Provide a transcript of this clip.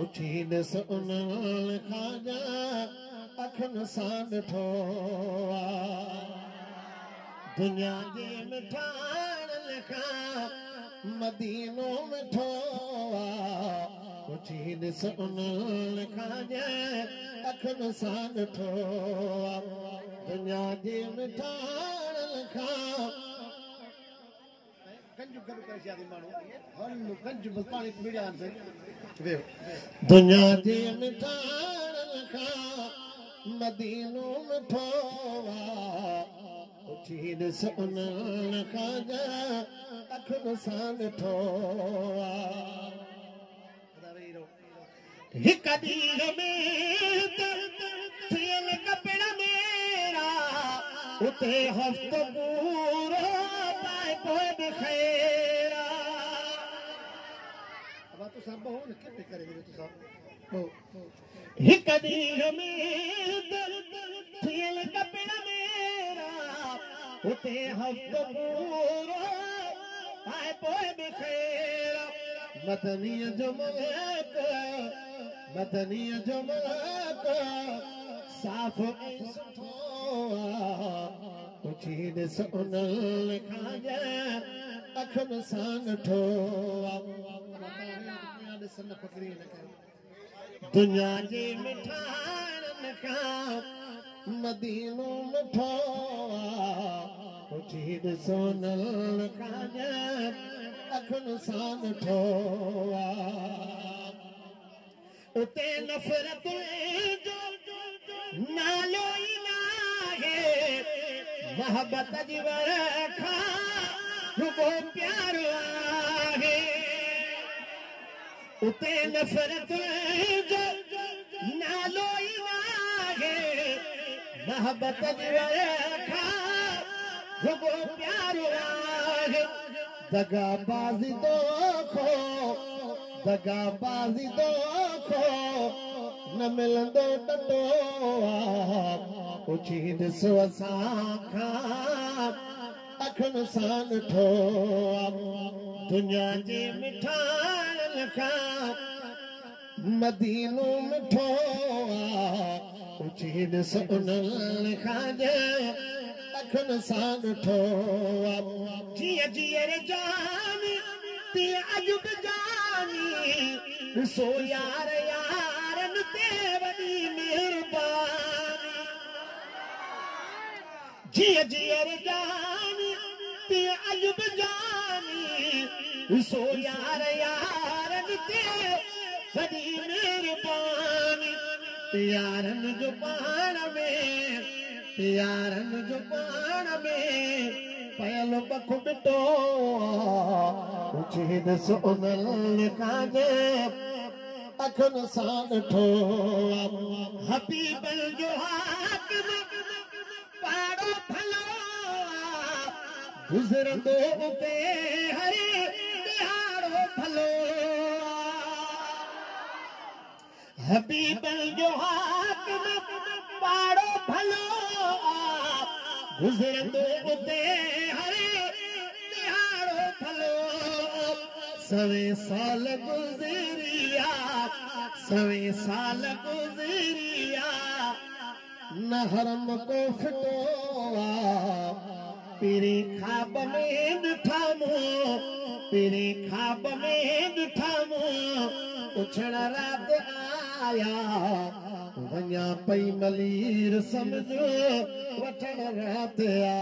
उठी ॾिस उन्हनि खां अखियुनि सां ॾिठो दुनिया जे मिठाण लिखां मदीनो मिठो उठी ॾिस उन्हनि खां अखियुनि सां ॾिठो दुनिया जे मिठाण लिखां दुनिया जे मिठाण लिखां मदीनो मिठो उठी ॾिस उन्हनि खां अखियुनि सां ॾिठो हिक ॾींहं में थियल कपिड़ा मेरा उते हफ़्तो पूरो पाए पोइ बिखेरा हिक ॾींहं में थियल कपिड़ा मेरा उते हफ़्तो पूरो पाए पोइ बिखेरा मदनीअ जो मुल्क साफ़ ऐं सुठो उठी ॾिस उन्हनि खां अखियुनि सां ॾिठो दुनिया जे मिठाण खां मदीनो मिठो उठी ॾिस उन्हनि खां अखियुनि सां ॾिठो उते नफ़रत जो नालो ई नाहे मोहब्बत जी वरखा रुगो प्यार आहे उते नफ़रत जो नालो ई नाहे मोहब्बत जी वरखा रुगो प्यार आहे दगाबाज़ी दोखो न मिलंदो टटो उठी ॾिस असां खां अखियुनि सां ॾिठो दुनिया जे मिठाण खां मदीनो मिठो उठी ॾिस उन्हनि खां अखियुनि सां ॾिठो जीअं जीअर जानी तीअं अॼु बि जानी ॾिसो यार यारनि ते वॾी महिरबानी जीअं जीअर जानी तीअं अॼु बि जानी ॾिसो यार यारनि ते वॾी महिरबानी यारनि जो पाण में पयल पख ॾिठो उठी ॾिस उन्हनि खां अखियुनि सां ॾिठो हबीब जो हाकिम पाड़ो भलो गुज़रंदो उते हरे दिहाड़ो भलो हबीब जो हाकिम पाड़ो भलो गुज़रंदो उते हरे दिहाड़ो भलो सवे साल गुज़रिया न हरम को फिटो पीरी ख्वाब में ॾिठामो उछण रात आया वञा पई मलीर समझो वठण रात आया